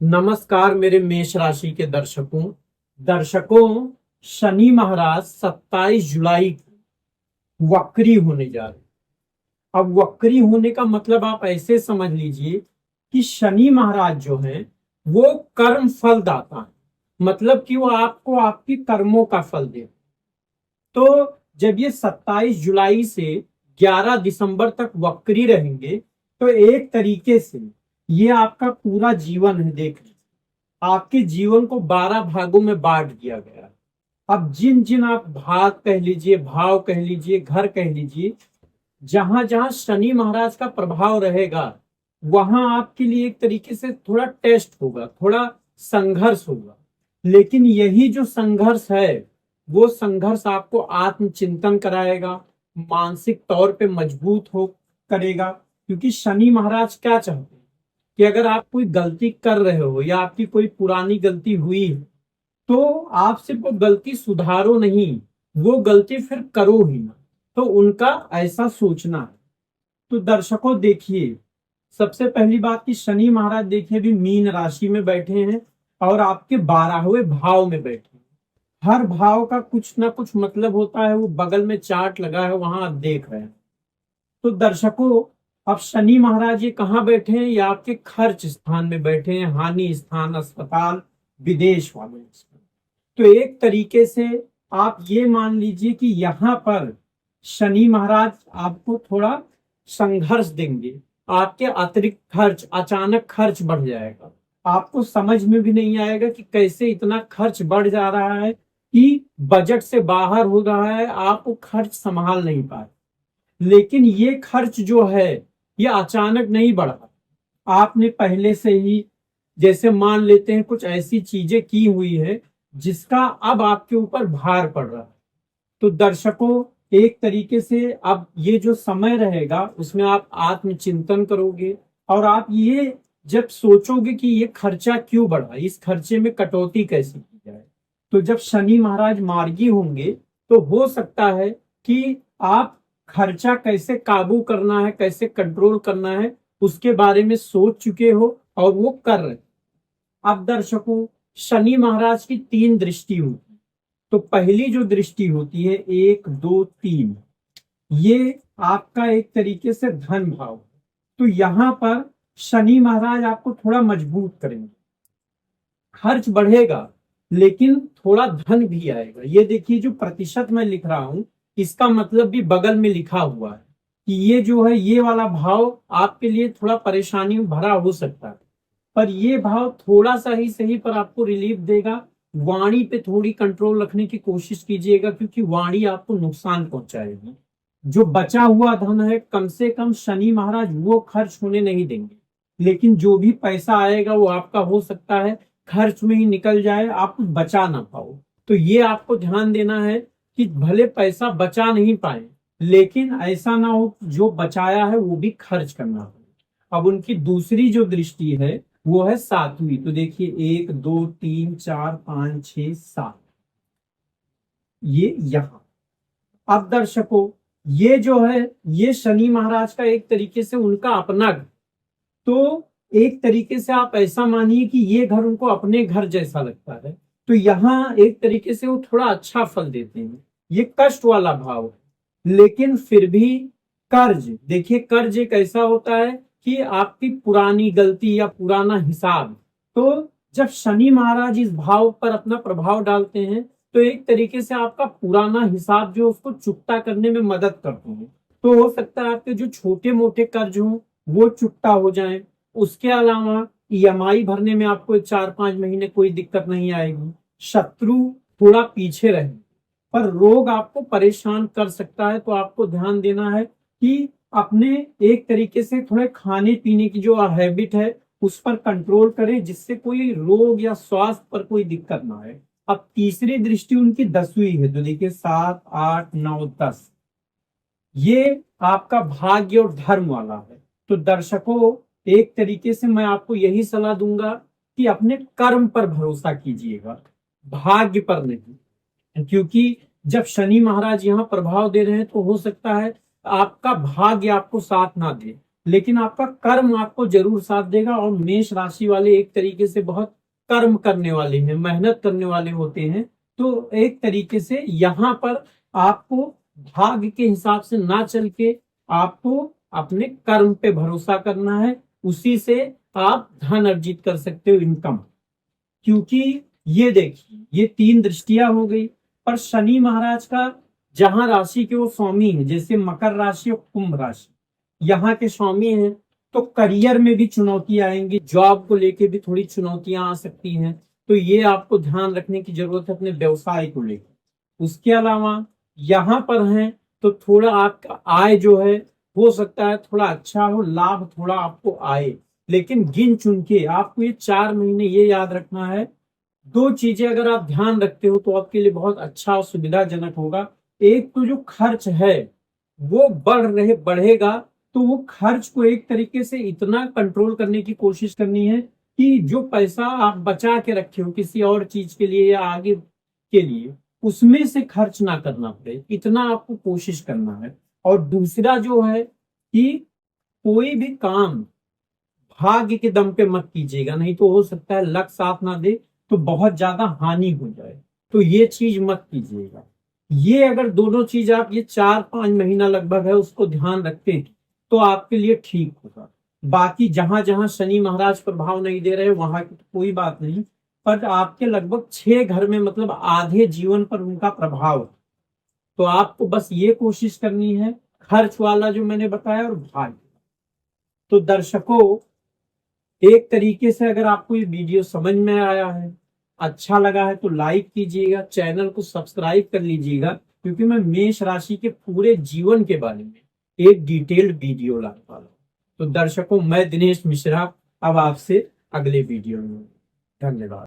नमस्कार मेरे मेष राशि के दर्शकों शनि महाराज 27 जुलाई को वक्री होने जा रहे हैं। अब वक्री होने का मतलब आप ऐसे समझ लीजिए कि शनि महाराज जो है वो कर्म फल दाता है, मतलब कि वो आपको आपकी कर्मों का फल दे। तो जब ये 27 जुलाई से 11 दिसंबर तक वक्री रहेंगे तो एक तरीके से ये आपका पूरा जीवन है। देख लीजिए, आपके जीवन को 12 भागों में बांट दिया गया। अब जिन जिन आप भाग कह लीजिए, भाव कह लीजिए, घर कह लीजिए, जहां जहां शनि महाराज का प्रभाव रहेगा वहां आपके लिए एक तरीके से थोड़ा टेस्ट होगा, थोड़ा संघर्ष होगा। लेकिन यही जो संघर्ष है वो संघर्ष आपको आत्मचिंतन कराएगा, मानसिक तौर पे मजबूत हो करेगा। क्योंकि शनि महाराज क्या चाहते हैं कि अगर आप कोई गलती कर रहे हो या आपकी कोई पुरानी गलती हुई है तो आप सिर्फ वो गलती सुधारो नहीं, वो गलती फिर करो ही ना। तो उनका ऐसा सोचना है। तो दर्शकों देखिए, सबसे पहली बात कि शनि महाराज देखिए अभी मीन राशि में बैठे हैं और आपके 12वें भाव में बैठे हैं। हर भाव का कुछ ना कुछ मतलब होता है, वो बगल में चार्ट लगा है वहां आप देख रहे हैं। तो दर्शकों, अब शनि महाराज ये कहाँ बैठे हैं? ये आपके खर्च स्थान में बैठे हैं, हानि स्थान, अस्पताल, विदेश वाले स्थान। तो एक तरीके से आप ये मान लीजिए कि यहाँ पर शनि महाराज आपको थोड़ा संघर्ष देंगे। आपके अतिरिक्त खर्च, अचानक खर्च बढ़ जाएगा, आपको समझ में भी नहीं आएगा कि कैसे इतना खर्च बढ़ जा रहा है कि बजट से बाहर हो रहा है, आप वो खर्च संभाल नहीं पाए। लेकिन ये खर्च जो है ये अचानक नहीं बढ़ा, आपने पहले से ही जैसे मान लेते हैं कुछ ऐसी चीजें की हुई है जिसका अब आपके ऊपर भार पड़ रहा है। तो दर्शकों, एक तरीके से अब ये जो समय रहेगा उसमें आप आत्मचिंतन करोगे और आप ये जब सोचोगे कि ये खर्चा क्यों बढ़ा, इस खर्चे में कटौती कैसे की जाए। तो जब शनि महाराज मार्गी होंगे तो हो सकता है कि आप खर्चा कैसे काबू करना है, कैसे कंट्रोल करना है, उसके बारे में सोच चुके हो और वो कर रहे। अब दर्शकों, शनि महाराज की 3 दृष्टि होती है। तो पहली जो दृष्टि होती है 1 2 3, ये आपका एक तरीके से धन भाव। तो यहां पर शनि महाराज आपको थोड़ा मजबूत करेंगे, खर्च बढ़ेगा लेकिन थोड़ा धन भी आएगा। ये देखिए जो प्रतिशत मैं लिख रहा हूं इसका मतलब भी बगल में लिखा हुआ है कि ये जो है ये वाला भाव आपके लिए थोड़ा परेशानी भरा हो सकता है, पर ये भाव थोड़ा सा ही सही पर आपको रिलीफ देगा। वाणी पे थोड़ी कंट्रोल रखने की कोशिश कीजिएगा क्योंकि वाणी आपको नुकसान पहुंचाएगी। जो बचा हुआ धन है कम से कम शनि महाराज वो खर्च होने नहीं देंगे, लेकिन जो भी पैसा आएगा वो आपका हो सकता है खर्च में ही निकल जाए, आप बचा ना पाओ। तो ये आपको ध्यान देना है कि भले पैसा बचा नहीं पाए लेकिन ऐसा ना हो जो बचाया है वो भी खर्च करना हो। अब उनकी दूसरी जो दृष्टि है वो है 7वीं। तो देखिए 1 2 3 4 5 6 7, ये यहां। अब दर्शकों, ये जो है ये शनि महाराज का एक तरीके से उनका अपना घर। तो एक तरीके से आप ऐसा मानिए कि ये घर उनको अपने घर जैसा लगता है। तो यहाँ एक तरीके से वो थोड़ा अच्छा फल देते हैं। ये कष्ट वाला भाव है लेकिन फिर भी कर्ज, देखिए कर्ज एक ऐसा होता है कि आपकी पुरानी गलती या पुराना हिसाब। तो जब शनि महाराज इस भाव पर अपना प्रभाव डालते हैं तो एक तरीके से आपका पुराना हिसाब जो उसको चुकता करने में मदद करते हैं। तो हो सकता है आपके जो छोटे मोटे कर्ज हों वो चुकता हो जाए। उसके अलावा ईएमआई भरने में आपको 4-5 महीने कोई दिक्कत नहीं आएगी। शत्रु थोड़ा पीछे रहे, पर रोग आपको परेशान कर सकता है। तो आपको ध्यान देना है कि अपने एक तरीके से थोड़े खाने पीने की जो हैबिट है उस पर कंट्रोल करें जिससे कोई रोग या स्वास्थ्य पर कोई दिक्कत ना आए। अब तीसरी दृष्टि उनकी 10वीं है। तो देखिए 7 8 9 10, ये आपका भाग्य और धर्म वाला है। तो दर्शकों, एक तरीके से मैं आपको यही सलाह दूंगा कि अपने कर्म पर भरोसा कीजिएगा, भाग्य पर नहीं। क्योंकि जब शनि महाराज यहाँ प्रभाव दे रहे हैं तो हो सकता है आपका भाग्य आपको साथ ना दे, लेकिन आपका कर्म आपको जरूर साथ देगा। और मेष राशि वाले एक तरीके से बहुत कर्म करने वाले हैं, मेहनत करने वाले होते हैं। तो एक तरीके से यहाँ पर आपको भाग्य के हिसाब से ना चल के आपको अपने कर्म पे भरोसा करना है, उसी से आप धन अर्जित कर सकते हो, इनकम। क्योंकि ये देखिए, ये 3 दृष्टियां हो गई, पर शनि महाराज का जहां राशि के वो स्वामी है, जैसे मकर राशि और कुंभ राशि यहाँ के स्वामी हैं, तो करियर में भी चुनौती आएंगी, जॉब को लेके भी थोड़ी चुनौतियां आ सकती हैं। तो ये आपको ध्यान रखने की जरूरत है अपने व्यवसाय को लेकर। उसके अलावा यहाँ पर है तो थोड़ा आपका आय जो है हो सकता है थोड़ा अच्छा हो, लाभ थोड़ा आपको आए, लेकिन गिन चुन के। आपको ये 4 महीने ये याद रखना है, 2 चीजें अगर आप ध्यान रखते हो तो आपके लिए बहुत अच्छा और सुविधाजनक होगा। एक तो जो खर्च है वो बढ़ेगा, तो वो खर्च को एक तरीके से इतना कंट्रोल करने की कोशिश करनी है कि जो पैसा आप बचा के रखे हो किसी और चीज के लिए या आगे के लिए, उसमें से खर्च ना करना पड़े, इतना आपको कोशिश करना है। और दूसरा जो है कि कोई भी काम भाग्य के दम पे मत कीजिएगा, नहीं तो हो सकता है लक साथ ना दे तो बहुत ज्यादा हानि हो जाए। तो ये चीज मत कीजिएगा। ये अगर दोनों चीज आप ये 4-5 महीना लगभग है उसको ध्यान रखते हैं तो आपके लिए ठीक होगा। बाकी जहां जहां शनि महाराज प्रभाव नहीं दे रहे वहां की तो कोई बात नहीं, पर आपके लगभग 6 घर में मतलब आधे जीवन पर उनका प्रभाव है। तो आपको बस ये कोशिश करनी है, खर्च वाला जो मैंने बताया और भाग्य। तो दर्शकों, एक तरीके से अगर आपको ये वीडियो समझ में आया है, अच्छा लगा है, तो लाइक कीजिएगा, चैनल को सब्सक्राइब कर लीजिएगा, क्योंकि मैं मेष राशि के पूरे जीवन के बारे में एक डिटेल्ड वीडियो लाने वाला हूँ। तो दर्शकों, मैं दिनेश मिश्रा अब आपसे अगले वीडियो में। धन्यवाद।